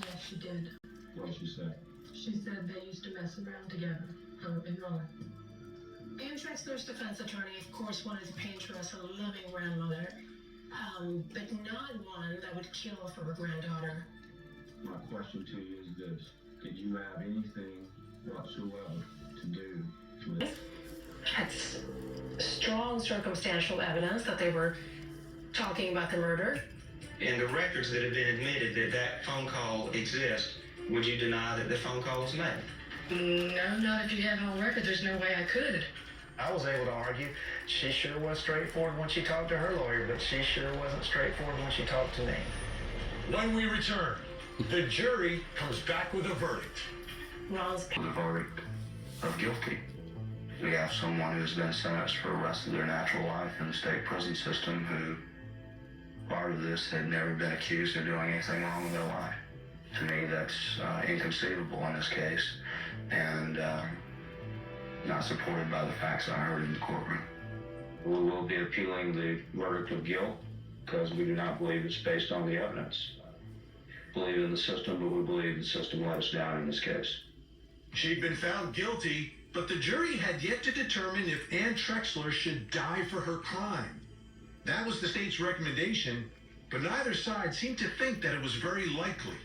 Yes, she did. What did she say? She said they used to mess around together. I would be wrong. Ann Trexler's defense attorney, of course, wanted to paint her as a loving grandmother, but not one that would kill for her granddaughter. My question to you is this. Did you have anything whatsoever to do with it? That's strong circumstantial evidence that they were talking about the murder. In the records that have been admitted that that phone call exists, would you deny that the phone call was made? No, not if you have on record. There's no way I could. I was able to argue she sure was straightforward when she talked to her lawyer, but she sure wasn't straightforward when she talked to me. When we return, the jury comes back with a verdict. Ron's The verdict of guilty. We have someone who's been sentenced for the rest of their natural life in the state prison system who, prior to this, had never been accused of doing anything wrong in their life. To me, that's inconceivable in this case, and not supported by the facts I heard in the courtroom. We will be appealing the verdict of guilt because we do not believe it's based on the evidence. Believe in the system, but we believe the system let us down in this case. She'd been found guilty, but the jury had yet to determine if Ann Trexler should die for her crime. That was the state's recommendation, but neither side seemed to think that it was very likely.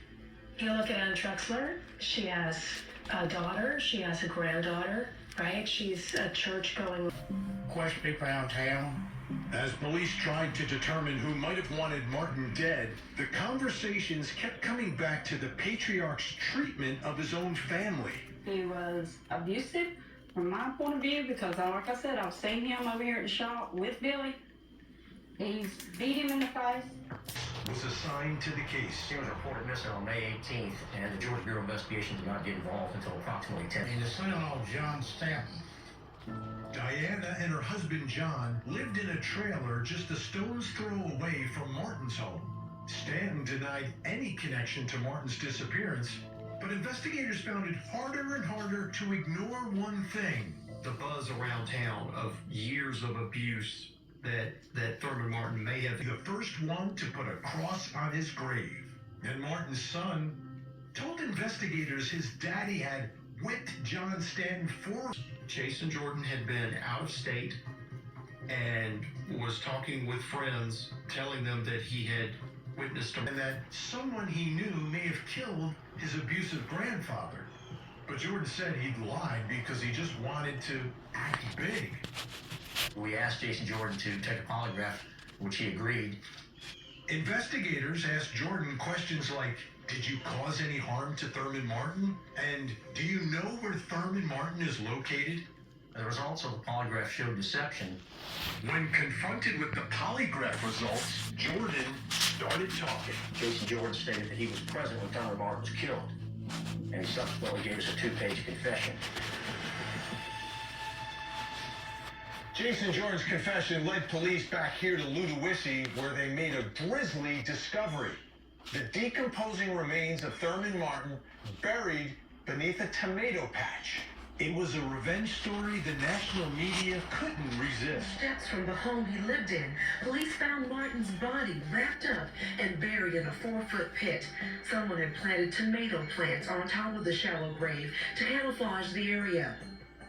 You look at Ann Trexler, she has a daughter, she has a granddaughter, right? She's a church-going. Question people around town. As police tried to determine who might have wanted Martin dead, the conversations kept coming back to the patriarch's treatment of his own family. He was abusive from my point of view because, like I said, I've seen him over here at the shop with Billy. He's beat him in the face. Was assigned to the case. He was reported missing on May 18th, and the Georgia Bureau of Investigation did not get involved until approximately 10. And his son-in-law, John Stanton. Diana and her husband John lived in a trailer just a stone's throw away from Martin's home. Stanton denied any connection to Martin's disappearance, but investigators found it harder and harder to ignore one thing. The buzz around town of years of abuse that Thurman Martin may have. The first one to put a cross on his grave. And Martin's son told investigators his daddy had whipped John Stanton for. Jason Jordan had been out of state and was talking with friends, telling them that he had witnessed And that someone he knew may have killed his abusive grandfather. But Jordan said he'd lied because he just wanted to act big. We asked Jason Jordan to take a polygraph, which he agreed. Investigators asked Jordan questions like, did you cause any harm to Thurman Martin? And do you know where Thurman Martin is located? The results of the polygraph showed deception. When confronted with the polygraph results, Jordan started talking. Jason Jordan stated that he was present when Thurman Martin was killed, and he subsequently gave us a 2-page confession. Jason Jordan's confession led police back here to Ludowici, where they made a grisly discovery. The decomposing remains of Thurman Martin buried beneath a tomato patch. It was a revenge story the national media couldn't resist. Steps from the home he lived in, police found Martin's body wrapped up and buried in a 4-foot pit. Someone had planted tomato plants on top of the shallow grave to camouflage the area.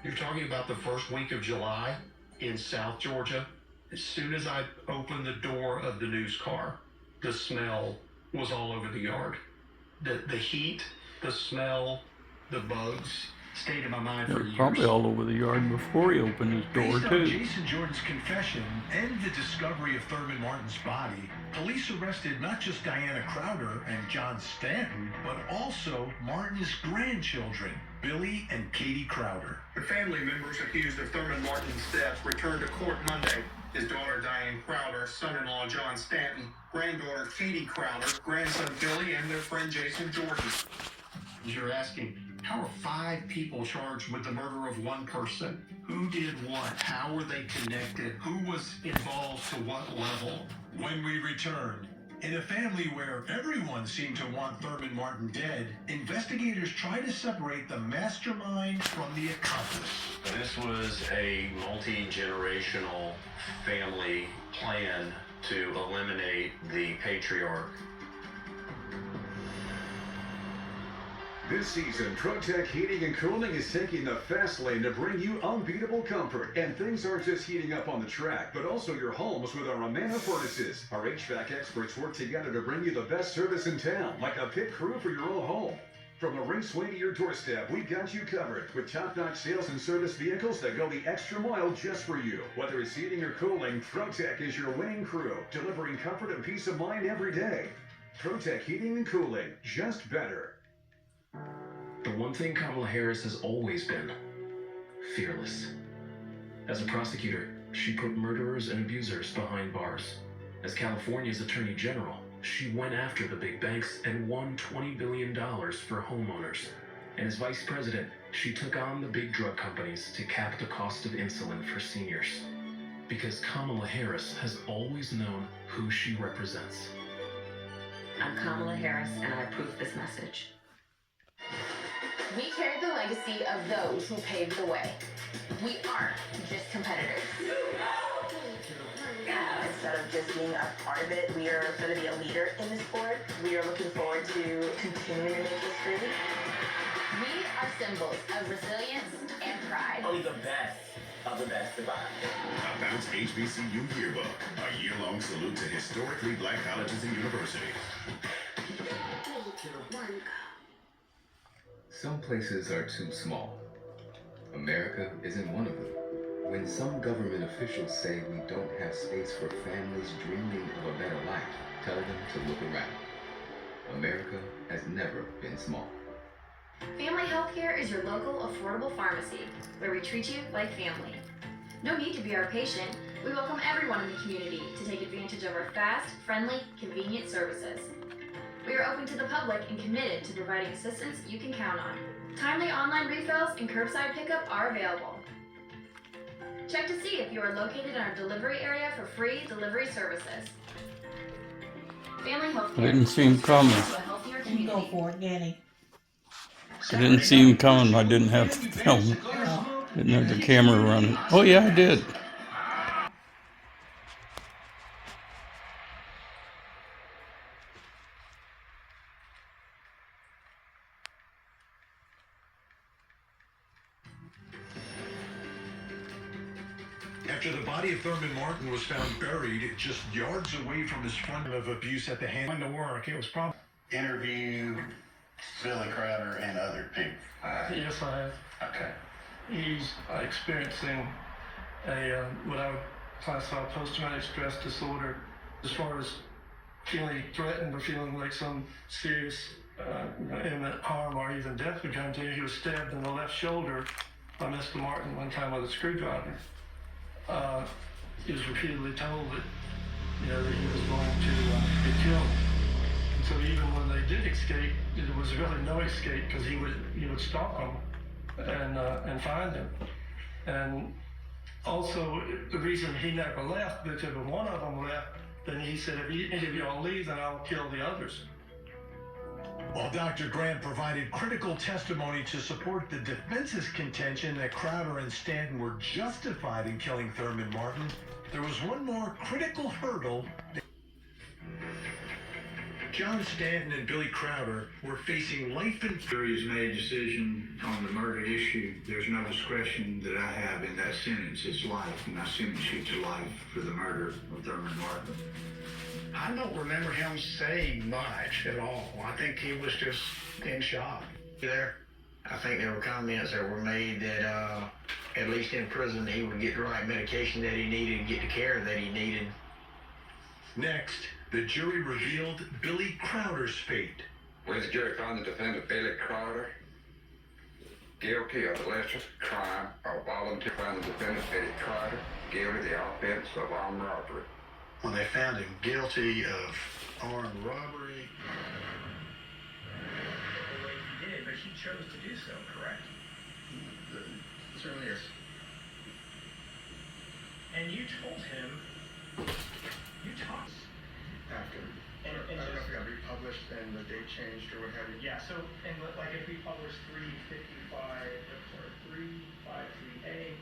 You're talking about the first week of July in South Georgia. As soon as I opened the door of the news car, the smell was all over the yard. The heat, the smell, the bugs stayed in my mind for years. Probably all over the yard before he opened his door, Based too. on Jason Jordan's confession and the discovery of Thurman Martin's body, police arrested not just Diana Crowder and John Stanton, but also Martin's grandchildren, Billy and Katie Crowder. The family members accused of Thurman Martin's death returned to court Monday. His daughter Diane Crowder, son-in-law John Stanton, granddaughter Katie Crowder, grandson Billy, and their friend Jason Jordan. You're asking, how are 5 people charged with the murder of one person? Who did what? How were they connected? Who was involved to what level? When we returned, in a family where everyone seemed to want Thurman Martin dead, investigators tried to separate the mastermind from the accomplice. This was a multi-generational family plan to eliminate the patriarch. This season, ProTech Heating and Cooling is taking the fast lane to bring you unbeatable comfort. And things aren't just heating up on the track, but also your homes with our Amana furnaces. Our HVAC experts work together to bring you the best service in town, like a pit crew for your own home. From the raceway to your doorstep, we've got you covered with top-notch sales and service vehicles that go the extra mile just for you. Whether it's heating or cooling, ProTech is your winning crew, delivering comfort and peace of mind every day. ProTech Heating and Cooling, just better. The one thing Kamala Harris has always been: fearless. As a prosecutor, she put murderers and abusers behind bars. As California's Attorney General, she went after the big banks and won $20 billion for homeowners. And as vice president, she took on the big drug companies to cap the cost of insulin for seniors. Because Kamala Harris has always known who she represents. I'm Kamala Harris, and I approve this message. We carry the legacy of those who paved the way. We aren't just competitors. Instead of just being a part of it, we are going to be a leader in the sport. We are looking forward to continuing to make history. We are symbols of resilience and pride. Only the best of the best survive. A Bounce HBCU Yearbook, a year-long salute to historically black colleges and universities. Some places are too small. America isn't one of them. When some government officials say we don't have space for families dreaming of a better life, tell them to look around. America has never been small. Family Healthcare is your local affordable pharmacy where we treat you like family. No need to be our patient. We welcome everyone in the community to take advantage of our fast, friendly, convenient services. We are open to the public and committed to providing assistance you can count on. Timely online refills and curbside pickup are available. Check to see if you are located in our delivery area for free delivery services. Family Healthcare. I didn't see him coming. You go for it, Danny. I didn't see him coming. I didn't have the film. Didn't have the camera running. Oh yeah, I did. After the body of Thurman Martin was found buried just yards away from his friend of abuse at the hand Going to work, it was probably... Interview Billy Crowder and other people. Yes, I have. Okay. He's experiencing a what I would classify post-traumatic stress disorder, as far as feeling threatened or feeling like some serious imminent harm or even death would come to you. He was stabbed in the left shoulder by Mr. Martin one time with a screwdriver. He was repeatedly told that, that he was going to be killed. And so even when they did escape, there was really no escape because he would stalk them and find them. And also the reason he never left, because if one of them left, then he said, if any of y'all leave, then I'll kill the others. While Dr. Grant provided critical testimony to support the defense's contention that Crowder and Stanton were justified in killing Thurman Martin, there was one more critical hurdle. John Stanton and Billy Crowder were facing life in... Jury's made a decision on the murder issue. There's no discretion that I have in that sentence. It's life, and I sentence you to life for the murder of Thurman Martin. I don't remember him saying much at all. I think he was just in shock. There, I think there were comments that were made that at least in prison he would get the right medication that he needed and get the care that he needed. Next, the jury revealed Billy Crowder's fate. When the jury found the defendant, Billy Crowder, guilty of the lesser crime of volunteer, found the defendant, Billy Crowder, guilty of the offense of armed robbery. When they found him guilty of armed robbery. He did, but he chose to do so, correct? Certainly is. And you told him, you talked After. And I don't know if it got republished and the date changed or what have you. Yeah, so, and like if we publish 353A,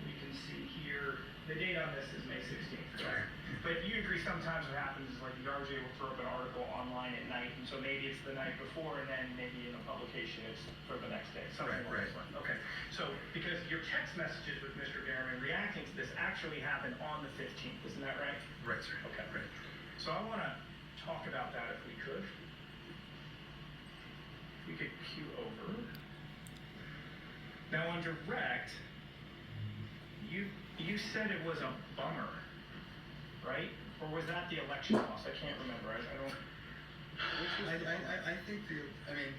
we can see here, the date on this is May 16th, correct? But But you agree sometimes what happens is like the RJ will throw up an article online at night, and so maybe it's the night before, and then maybe in a publication it's for the next day. Something along those lines. Okay. So because your text messages with Mr. Garman reacting to this actually happened on the 15th, isn't that right? Right, sir. Okay. Right. So I want to talk about that if we could. We could cue over. Now on direct, you said it was a bummer, right? Or was that the election loss? I can't remember. I don't. Which was I think I mean,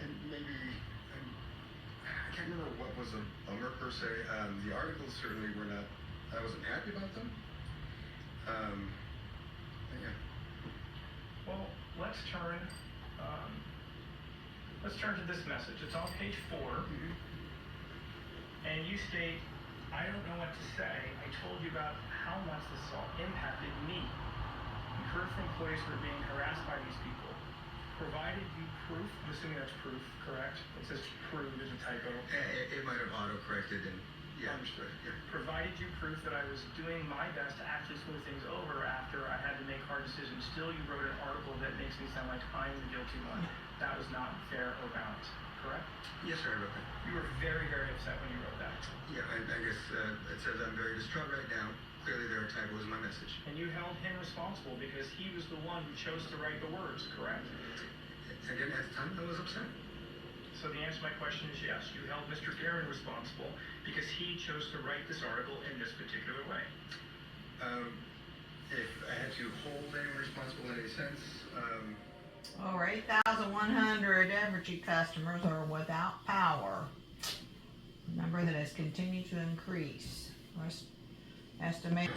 and maybe I can't remember what was a bummer per se. The articles certainly were not. I wasn't happy about them. Yeah. Well, let's turn to this message. It's on page 4. And you state, I don't know what to say. I told you about how much this has all impacted me. We heard from employees who are being harassed by these people. Provided you proof, I'm assuming that's proof, correct? It says proof, there's a typo. It might have auto-corrected and, yeah, understood. Yeah. Provided you proof that I was doing my best to actually smooth things over after I had to make hard decisions. Still, you wrote an article that makes me sound like I'm the guilty one. That was not fair or balanced, correct? Yes, sir, I wrote that. You were very, very upset when you wrote that. Yeah, I guess it says I'm very distraught right now. Clearly there are typos in my message. And you held him responsible because he was the one who chose to write the words, correct? Again, at the time I was upset. So the answer to my question is yes, you held Mr. Guerin responsible because he chose to write this article in this particular way. If I had to hold anyone responsible in any sense, Over 8,100 Evergy customers are without power. A number that has continued to increase. Estimate.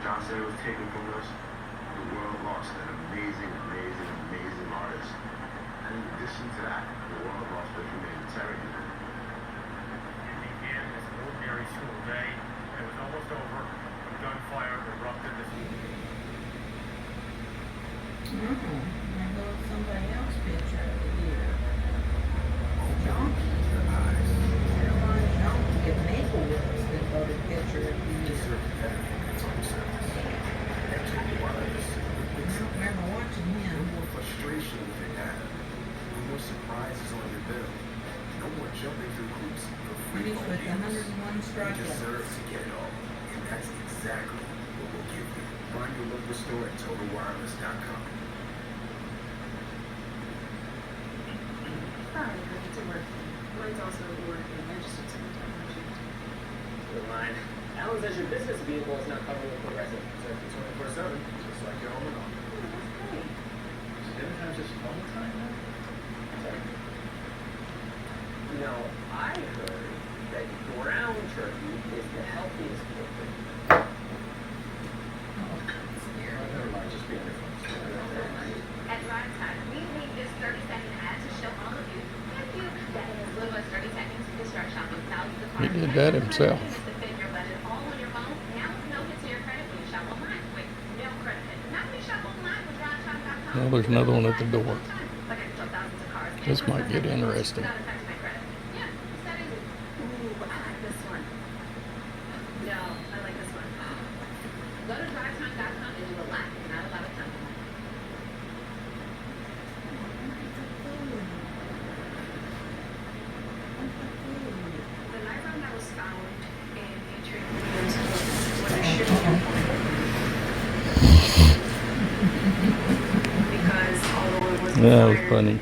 John said it was taken from us, the world lost an amazing artist. And in addition to that, the world lost a humanitarian. It began as an ordinary school day, and it was almost over when gunfire erupted this evening. There goes somebody else's picture over here. Donkey. Caroline Donkey of Maplewood has been voted picture of the year. I don't remember watching him. No more frustration with your dad. No more surprises on your bill. No more jumping through hoops for free Finished with 101 strikeouts. You deserve to get it all. And that's exactly what we'll give you. Find your local store at TotalWireless.com. Hi, I get to work. Mine's also working. I just took some time on shift. Never mind. Alan says your business vehicle is not covered with Progressive. So it's 24/7, just like your home and all. Oh, that's great. Is dinner time just normal time now? Sorry. No, I heard that ground turkey is the healthiest pork. Never mind, just be on your phone. At Drive Time, we made this 30-second ad to show all of you, thank you, that in as little as 30 seconds, you can start shopping thousands of He cars. did that himself. To fit your budget all on your phone. Now, no hits to your credit when you shop online. Wait, no credit hit. Not when you shop online with DriveTime.com. Well, there's another one at the door. Like I can show thousands of cars. This might get interesting. Without affecting my credit. Yeah, it's that easy. Ooh, I like this one. No, I like this one. Go to DriveTime.com and do a lot, not a lot of time. The iPhone that was found in featuring videos of when a ship because although it was That was fired, funny.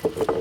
you